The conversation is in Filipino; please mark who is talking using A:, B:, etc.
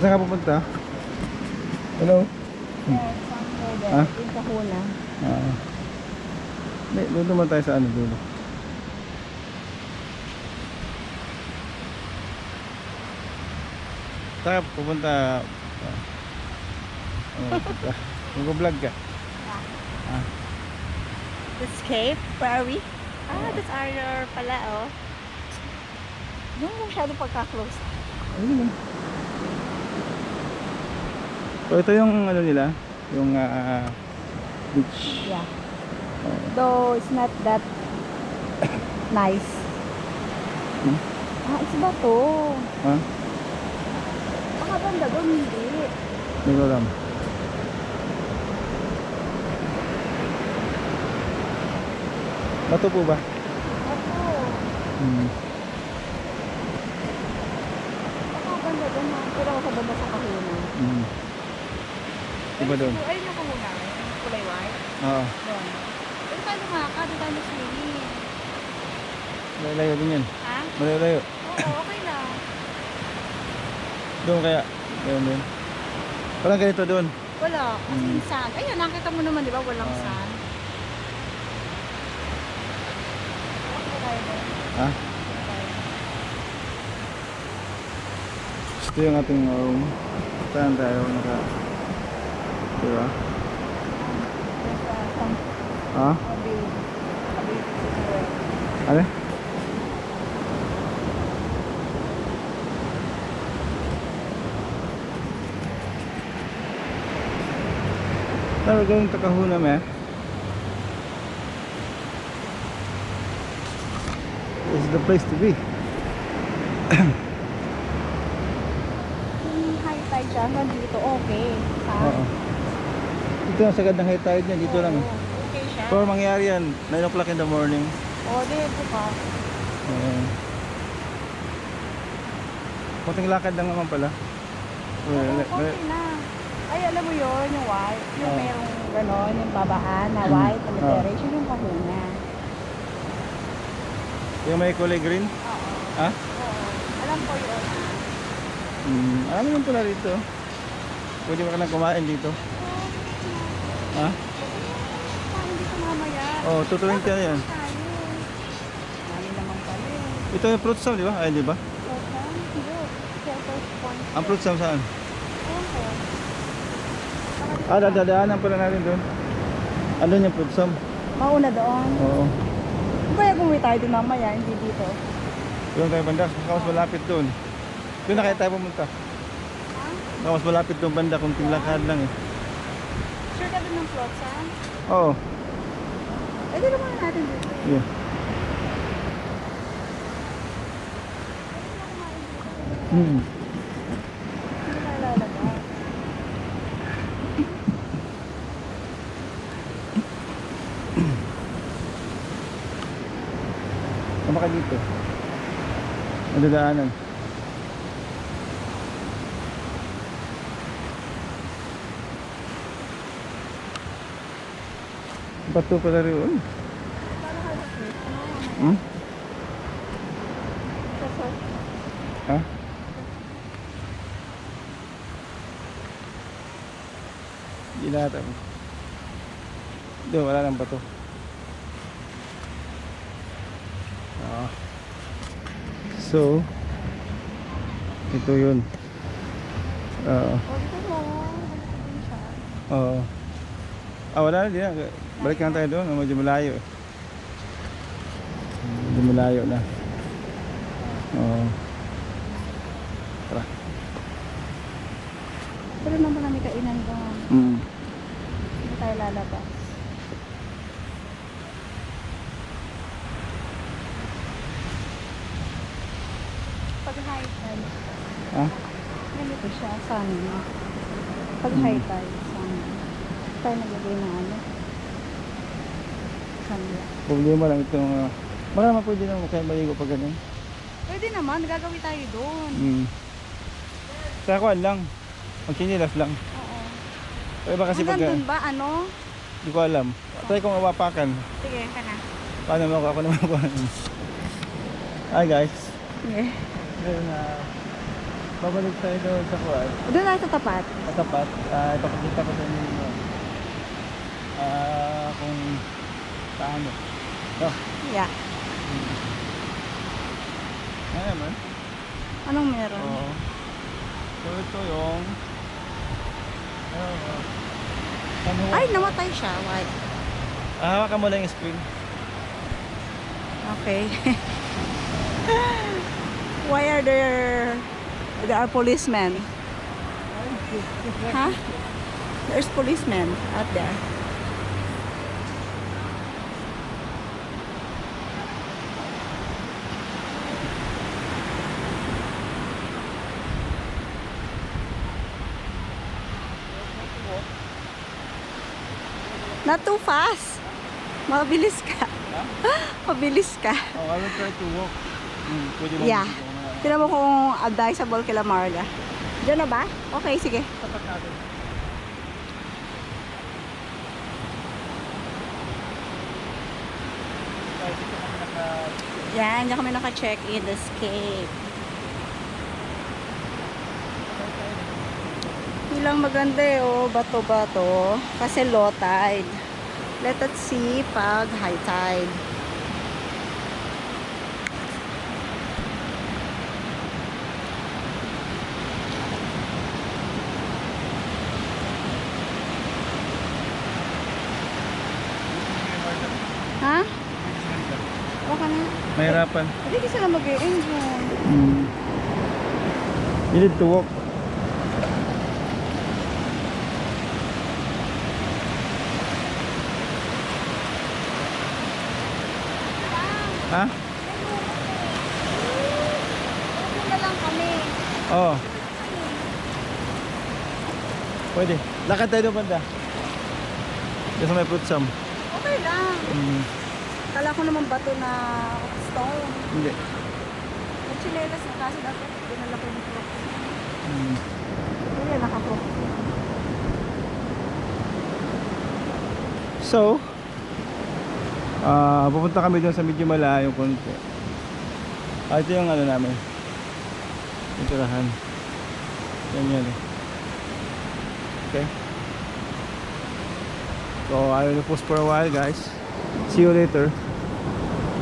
A: Saan ka pupunta? Hello?
B: Yes, somewhere there.
A: Ah?
B: In Kahuna.
A: Doon naman tayo sa ano dulo. Saan ka pupunta? Mag-vlog ka? Ah.
B: This Cape, where are we? That's our pala, oh. Hindi mo masyado pagka-close.
A: Ayun lang. So ito yung ano nila, yung beach.
B: Yeah. Though it's not that nice.
A: Hmm?
B: It's ba to?
A: Ha?
B: Baka banda doon, hindi.
A: Hindi ko alam. Bato po ba?
B: Ako. Baka banda doon, ha? Pero ako sa banda sa Kahuna.
A: Iba doon.
B: Ayun yung Kahuna, yung kulay white.
A: Oo.
B: Doon. Pero tayo lumaka, doon tayo mag-swimming.
A: Malayo din yan.
B: Ha?
A: Malayo.
B: Oo, okay lang.
A: Doon kaya. Doon din. Walang ganito doon.
B: Wala, kasi yung sand. Ayun, nakita mo naman, di ba? Walang sand. Okay tayo doon.
A: Ha? Ito yung ating room. Saan tayo naka... Diba? Ha? Ano? Now we're going to Kahuna, man. This is the place to be.
B: Kung high tide siya, hanggang dito, okay.
A: Oo. Dito ang sagad ng high tide niya, dito lang.
B: Okay siya.
A: Pero mangyari yan, 9 o'clock in the morning.
B: Oo, dito ka.
A: Kunting lakad lang naman pala.
B: Oo, okay na. Ay, alam mo yun, yung white. Yung
A: Oo.
B: merong gano'n, yung babaan na white, na terrace, yun yung Kahuna.
A: Yung may kulay green?
B: Oo.
A: Ha?
B: Oo. Alam ko yun.
A: Alam mo yun pala dito. Pwede ba ka lang kumain dito? Ha?
B: Hindi ko mamaya.
A: Oh, 220 na yan.
B: Tayo. Dami naman pala eh.
A: Ito yung fruit sam, di ba? Ay, di ba?
B: Hindi. Photos point.
A: Ang fruit sam saan?
B: Oo.
A: Dadaanan pala natin doon. Ano yung fruit sam?
B: Mauna doon.
A: Oo.
B: Kaya kung tayo din mamaya, hindi dito.
A: Doon tayo banda, mas malapit doon. Doon na kaya tayo pumunta. Mas malapit doon banda, kunting lakad lang eh.
B: Sure ka doon ng float, Sam?
A: Oo.
B: Pwede naman natin dito.
A: Yeah.
B: Hindi tayo lalabas.
A: Tama ka dito. Madadaanan. Bato pala rin yun. Hmm? Ha? Hindi natin. Doon, wala nang bato. So, ito yun. Wala na din. Balik na tayo doon. Medyo malayo. Medyo malayo na. Tara.
B: Pero naman kami kainan doon. Hindi tayo lalabas. Pag high tide,
A: Ha?
B: ganito siya, sana. Pag high tide, sana. Tayo naglagay ng ano. Sana.
A: Problema lang itong marama pwede naman kaya maligo pag ganun.
B: Pwede naman, gagawin tayo doon.
A: Sa kuwan lang. Magsinilas lang.
B: Oo.
A: Pero ba kasi
B: Hanggang
A: pag
B: doon ba, ano?
A: hindi ko alam. Try kong awapakan.
B: Sige, ka na.
A: Paano mo ako naman kuwan. Hi guys.
B: Yeah.
A: Then babalik tayo doon sa kuwan.
B: Doon tayo sa tapat.
A: Katapat. Ipapakita ko sa inyo yung kung paano. Oh,
B: Yeah.
A: ano naman?
B: Anong meron?
A: Oo. So ito yung
B: Ay, namatay siya. Why?
A: hawakan mo lang yung screen.
B: Okay. Why are there are policemen? Huh? There's policemen out there. Not too fast. Mabilis ka. Mabilis ka.
A: Oh, I will try to walk. Pwede mo
B: Yeah. Tignan mo kung advisable kila Marga. Diyan na ba? Okay, sige.
A: Tapat natin.
B: Yan, diyan kami naka-check in the Escape. Ilang maganda eh, oh, bato-bato. Kasi low tide. Let us see pag high tide. Ha? Okay na.
A: Mahirapan.
B: Hindi sila mag-e-enjoy.
A: You need to walk. Ha?
B: Na lang kami.
A: Oo. Pwede. Lakad tayo doon banda. Diyan sa may putsam.
B: Okay lang. Kala ko naman bato na stone.
A: Hindi.
B: Chilelas na kasi dapat dinala ko yung crocs.
A: Mm.
B: Hindi, naka-crocs.
A: So, pupunta kami doon sa medyo malayo konti. Ito yung ano namin. Yung tirahan. Yan. Okay. So, I will pause for a while guys. See you later.